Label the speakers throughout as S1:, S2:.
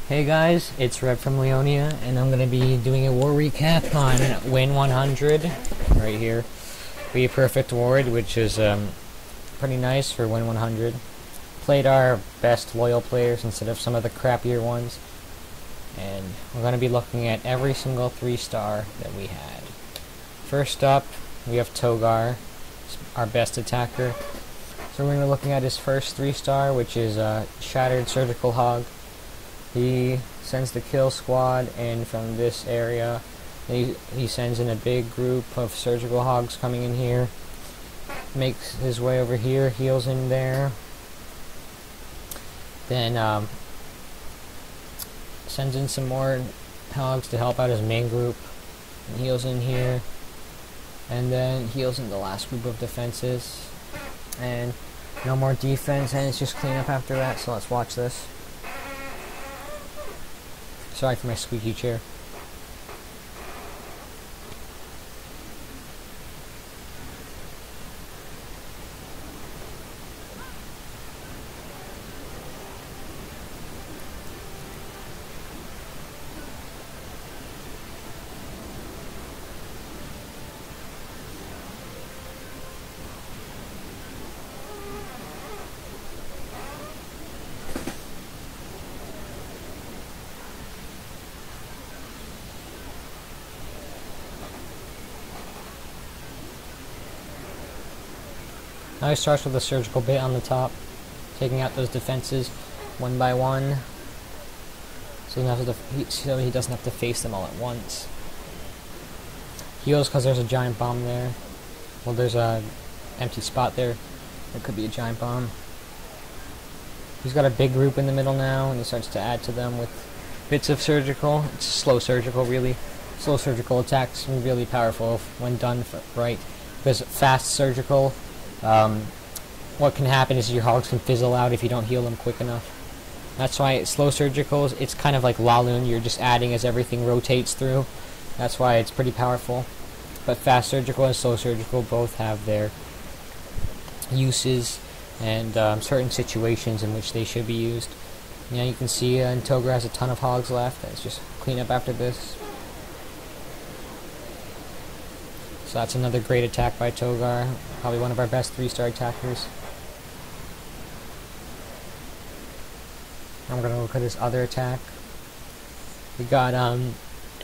S1: Hey guys, it's Red from Leonia, and I'm going to be doing a war recap on Win 100, right here. Be Perfect Ward, which is pretty nice for Win 100. Played our best loyal players instead of some of the crappier ones. And we're going to be looking at every single 3-star that we had. First up, we have Togar, our best attacker. So we're going to be looking at his first 3-star, which is Shattered Surgical Hog. He sends the kill squad in from this area. He sends in a big group of surgical hogs coming in here. Makes his way over here, heals in there. Then sends in some more hogs to help out his main group. And heals in here. And then heals in the last group of defenses. And no more defense, and it's just clean up after that, so let's watch this. Sorry for my squeaky chair. Now he starts with a surgical bit on the top, taking out those defenses one by one, so he doesn't have to face them all at once. Heals because there's a giant bomb there. Well, there's a empty spot there. That could be a giant bomb. He's got a big group in the middle now, and he starts to add to them with bits of surgical. It's slow surgical, really. Slow surgical attacks are really powerful when done right, because fast surgical, what can happen is your hogs can fizzle out if you don't heal them quick enough. That's why slow surgicals, it's kind of like Laloon, you're just adding as everything rotates through. That's why it's pretty powerful. But fast surgical and slow surgical both have their uses and certain situations in which they should be used. Yeah, you can see Togar has a ton of hogs left. Let's just clean up after this. So that's another great attack by Togar. Probably one of our best 3-star attackers. I'm gonna look at his other attack. We got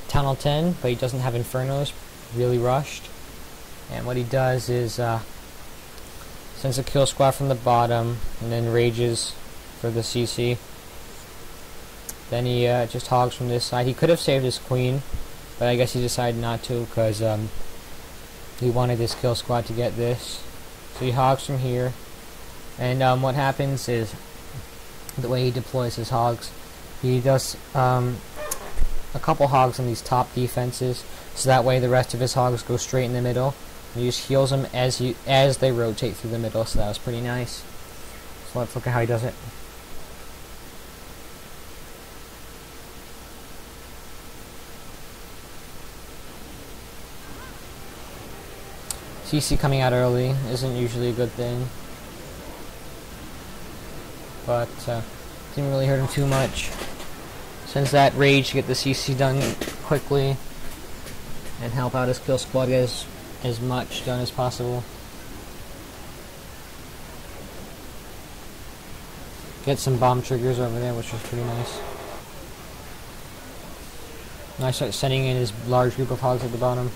S1: Tunnel 10, but he doesn't have Infernos. Really rushed. And what he does is sends a kill squad from the bottom, and then rages for the CC. Then he just hogs from this side. He could have saved his queen, but I guess he decided not to because he wanted his kill squad to get this. So he hogs from here. And what happens is, the way he deploys his hogs, he does a couple hogs on these top defenses, so that way the rest of his hogs go straight in the middle. And he just heals them as they rotate through the middle, so that was pretty nice. So let's look at how he does it. CC coming out early isn't usually a good thing, but didn't really hurt him too much. Sends that rage to get the CC done quickly and help out his kill squad get as much done as possible. Get some bomb triggers over there, which was pretty nice. Now I start sending in his large group of hogs at the bottom.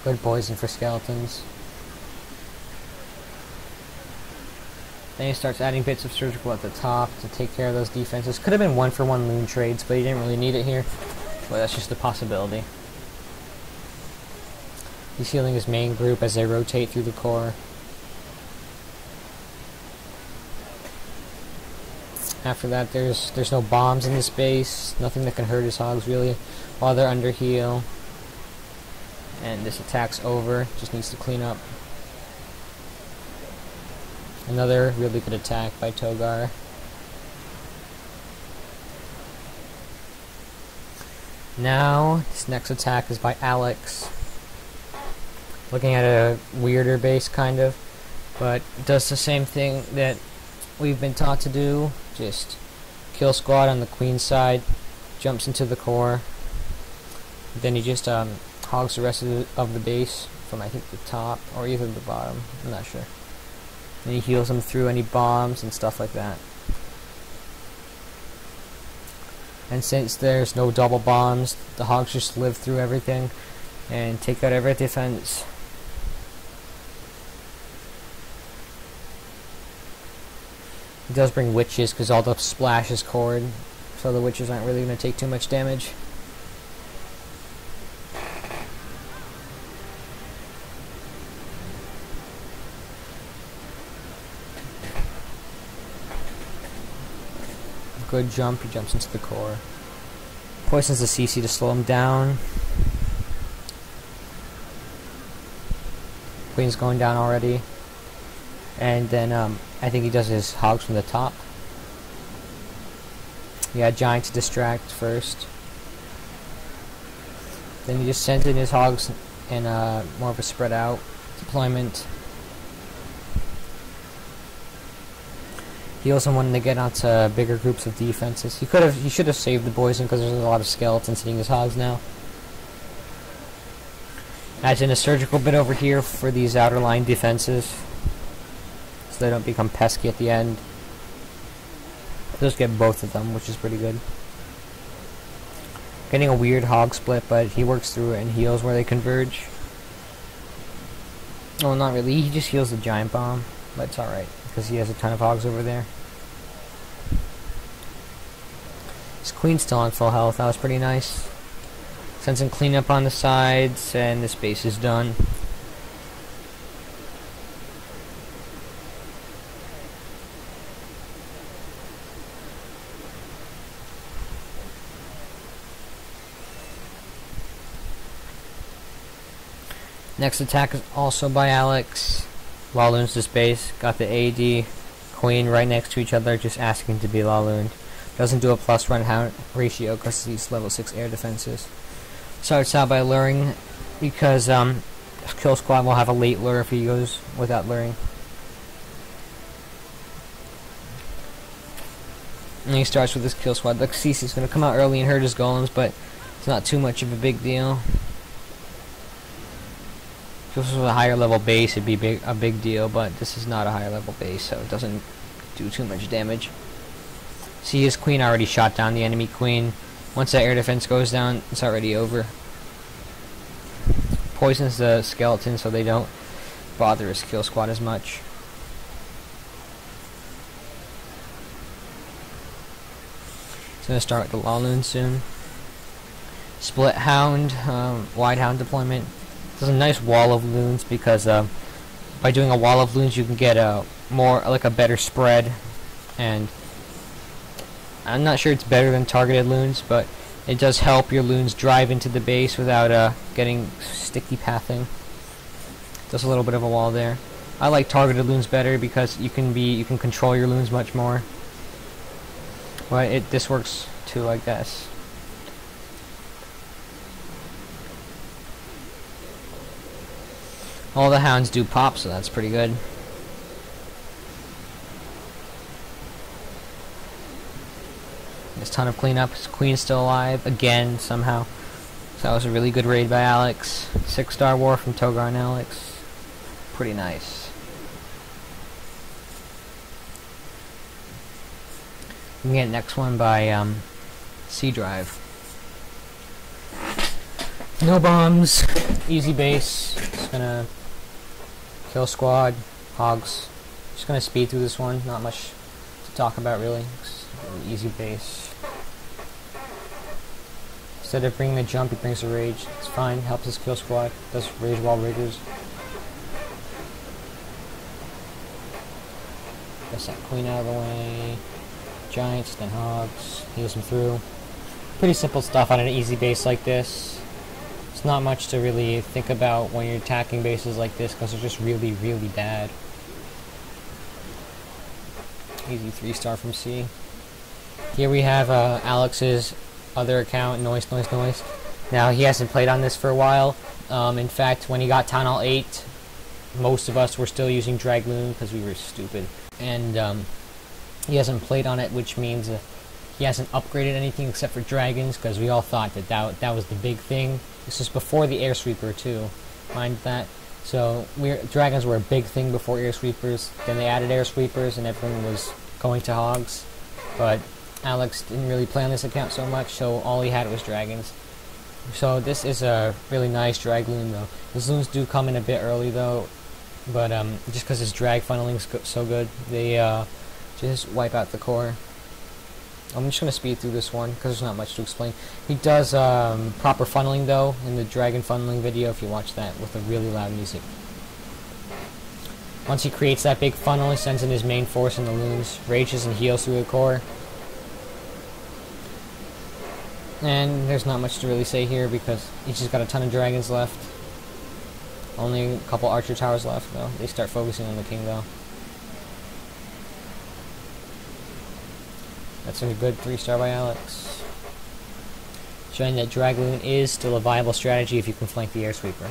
S1: Good poison for skeletons. Then he starts adding bits of surgical at the top to take care of those defenses. Could have been 1-for-1 loon trades, but he didn't really need it here. But that's just a possibility. He's healing his main group as they rotate through the core. After that, there's no bombs in this base. Nothing that can hurt his hogs really while they're under heal. And this attack's over, just needs to clean up. Another really good attack by Togar. Now, this next attack is by Alex. Looking at a weirder base, kind of. but it does the same thing that we've been taught to do. Just kill squad on the queen side, jumps into the core, then he just hogs the rest of the base from, I think, the top or either the bottom, I'm not sure. And he heals them through any bombs and stuff like that. And since there's no double bombs, the hogs just live through everything and take out every defense. He does bring witches because all the splash is cord, so the witches aren't really going to take too much damage. Good jump, he jumps into the core. Poisons the CC to slow him down. Queen's going down already. And then I think he does his hogs from the top. Yeah, giant to distract first. Then he just sends in his hogs in more of a spread out deployment. Heals him when they get onto bigger groups of defenses. He should have saved the poison because there's a lot of skeletons hitting his hogs now. Adds in a surgical bit over here for these outer line defenses, so they don't become pesky at the end. Just get both of them, which is pretty good. Getting a weird hog split, but he works through it and heals where they converge. Well, not really. He just heals the giant bomb, but it's alright because he has a ton of hogs over there. His queen's still on full health. That was pretty nice. Send some cleanup on the sides, and this base is done. Next attack is also by Alex. Laloon's this base. Got the AD, Queen right next to each other, just asking to be Laloon. Doesn't do a +1 ratio because he's level 6 air defenses. Starts out by luring because Kill Squad will have a late lure if he goes without luring. And he starts with his Kill Squad. The CC's going to come out early and hurt his golems, but it's not too much of a big deal. If this was a higher level base, it'd be a big deal, but this is not a higher level base, so it doesn't do too much damage. See, his queen already shot down the enemy queen. Once that air defense goes down, it's already over. Poisons the skeleton so they don't bother his Kill Squad as much. He's going to start with the Laloon soon. Split Hound, Wide Hound deployment. There's a nice wall of loons because by doing a wall of loons you can get a better spread, and I'm not sure it's better than targeted loons, but it does help your loons drive into the base without getting sticky pathing. Does a little bit of a wall there. I like targeted loons better because you can control your loons much more. But this works too, I guess. All the hounds do pop, so that's pretty good. There's a ton of cleanup. His queen's still alive again somehow. So that was a really good raid by Alex. 6-star war from Togar and Alex. Pretty nice. We can get next one by C Drive. No bombs. Easy base. Just gonna Kill Squad, hogs. Just gonna speed through this one. Not much to talk about really. It's a really easy base. Instead of bringing the jump, he brings the rage. It's fine. Helps his Kill Squad. Does rage wall riggers. Gets that queen out of the way. Giants, then hogs. Heals him through. Pretty simple stuff on an easy base like this. It's not much to really think about when you're attacking bases like this because they're just really, really bad. Easy 3-star from C. Here we have Alex's other account, Noise. Now he hasn't played on this for a while. In fact, when he got Town Hall 8, most of us were still using Dragloon because we were stupid. And he hasn't played on it, which means he hasn't upgraded anything except for dragons, because we all thought that was the big thing. This is before the Air Sweeper too, mind that. So dragons were a big thing before Air Sweepers. Then they added Air Sweepers and everyone was going to hogs. But Alex didn't really play on this account so much, so all he had was dragons. So this is a really nice Dragloon though. His loons do come in a bit early though, but just because his drag funneling is so good, they just wipe out the core. I'm just going to speed through this one because there's not much to explain. He does proper funneling though in the dragon funneling video if you watch that with the really loud music. Once he creates that big funnel, he sends in his main force and the loons, rages and heals through the core. And there's not much to really say here because he's just got a ton of dragons left. Only a couple archer towers left though. They start focusing on the king though. That's a good 3-star by Alex. Showing that Dragloon is still a viable strategy if you can flank the Air Sweeper.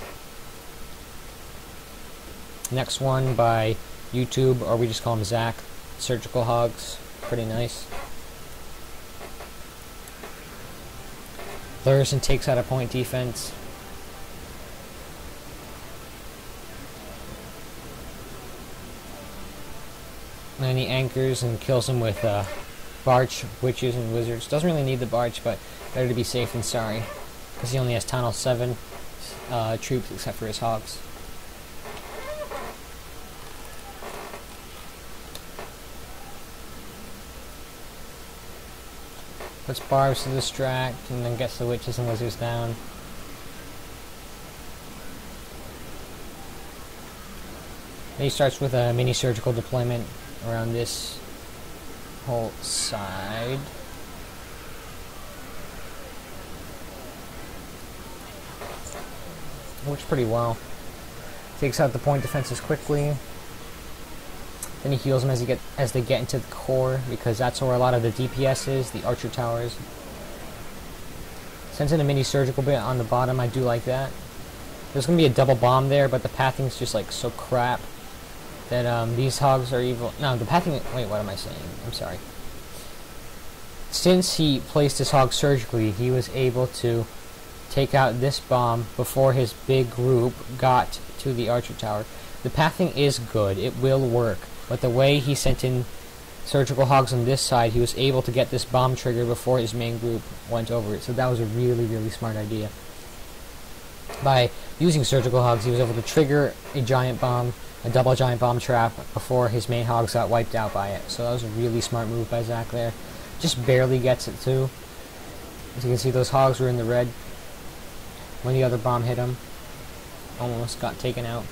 S1: Next one by YouTube, or we just call him Zach. Surgical Hogs. Pretty nice. Lures and takes out a point defense. And then he anchors and kills him with Barch, Witches, and Wizards. Doesn't really need the Barch, but better to be safe than sorry. Because he only has Tunnel 7 troops except for his Hogs. Puts Barbs to distract, and then gets the Witches and Wizards down. Then he starts with a mini surgical deployment around this whole side. Works pretty well. Takes out the point defenses quickly. Then he heals them as they get into the core, because that's where a lot of the DPS is, the archer towers. Sends in a mini surgical bit on the bottom. I do like that. There's gonna be a double bomb there, but the pathing's just like so crap that these hogs are evil. No, the pathing. Wait, what am I saying? I'm sorry. Since he placed his hog surgically, he was able to take out this bomb before his big group got to the archer tower. The pathing is good. It will work. But the way he sent in surgical hogs on this side, he was able to get this bomb trigger before his main group went over it. So that was a really, really smart idea. By using surgical hogs, he was able to trigger a giant bomb, a double giant bomb trap, before his main hogs got wiped out by it. So that was a really smart move by Zach there. Just barely gets it too. As you can see, those hogs were in the red when the other bomb hit him. Almost got taken out.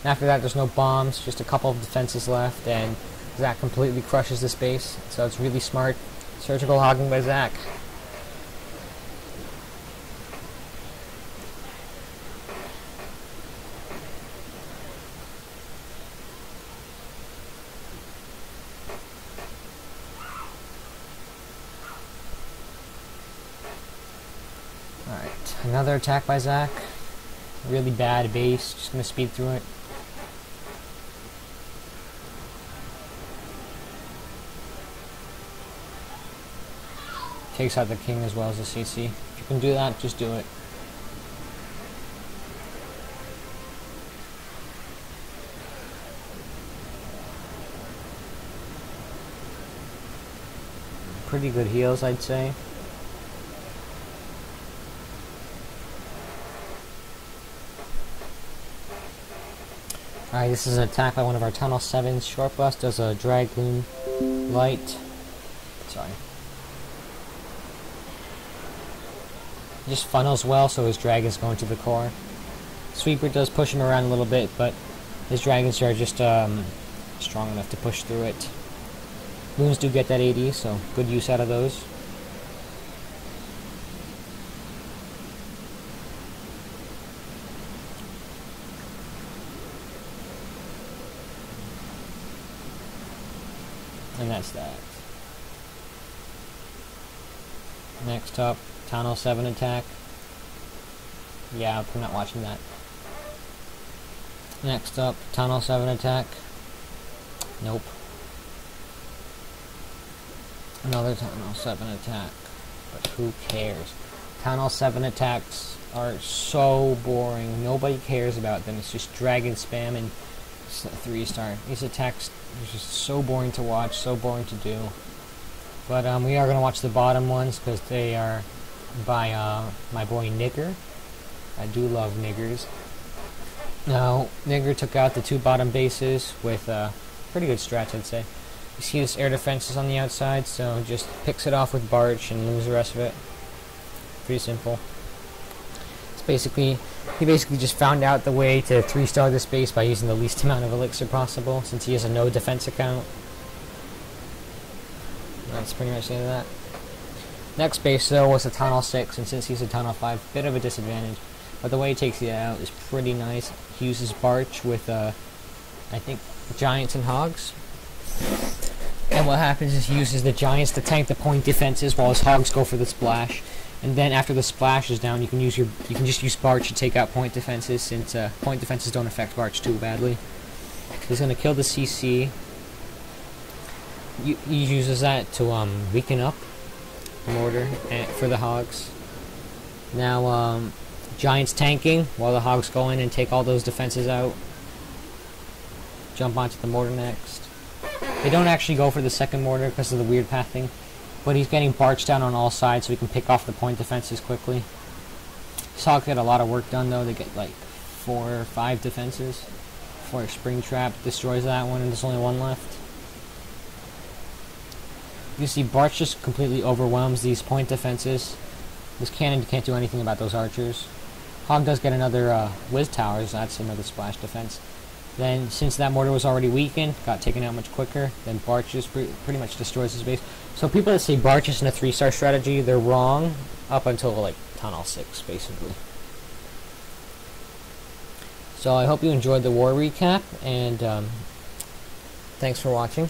S1: After that, there's no bombs, just a couple of defenses left, and Zach completely crushes this base. So it's really smart surgical hogging by Zach. Alright, another attack by Zach. Really bad base, just gonna speed through it. Takes out the king as well as the CC. If you can do that, just do it. Pretty good heals, I'd say. Alright, this is an attack by one of our Tunnel 7s. Short Bus does a Dragloon light. Sorry. Just funnels well, so his dragons go into the core. Sweeper does push him around a little bit, but his dragons are just strong enough to push through it. Loons do get that AD, so good use out of those. And that's that. Next up, Tunnel 7 attack. Yeah, I'm not watching that. Next up, Town Hall 7 attack. Nope. Another Town Hall 7 attack. But who cares? Town Hall 7 attacks are so boring. Nobody cares about them. It's just dragon spam and 3-star. These attacks are just so boring to watch, so boring to do. But we are going to watch the bottom ones because they are by my boy Nigger. I do love niggers. Now, Nigger took out the 2 bottom bases with pretty good strats, I'd say. You see this air defenses on the outside, so just picks it off with Barch and lose the rest of it. Pretty simple. It's basically, he basically just found out the way to 3-star this base by using the least amount of elixir possible, since he has a no defense account. That's pretty much the end of that. Next base, though, was a Town Hall 6, and since he's a Town Hall 5, bit of a disadvantage. But the way he takes it out is pretty nice. He uses Barch with, I think, Giants and Hogs. And what happens is he uses the Giants to tank the point defenses while his Hogs go for the splash. And then after the splash is down, you can just use Barch to take out point defenses, since point defenses don't affect Barch too badly. He's gonna kill the CC. He uses that to weaken up the mortar for the Hogs. Now Giants tanking while the Hogs go in and take all those defenses out. Jump onto the mortar next. They don't actually go for the second mortar because of the weird pathing, but he's getting Barch down on all sides so he can pick off the point defenses quickly. His Hogs get a lot of work done though. They get like 4 or 5 defenses before a Spring Trap destroys that one and there's only 1 left. You see Barch just completely overwhelms these point defenses. This cannon can't do anything about those archers. Hog does get another Wiz Towers, that's another splash defense. Then, since that mortar was already weakened, got taken out much quicker, then Barch just pretty much destroys his base. So people that say Barch isn't a 3-star strategy, they're wrong up until like Town Hall 6, basically. So I hope you enjoyed the war recap, and thanks for watching.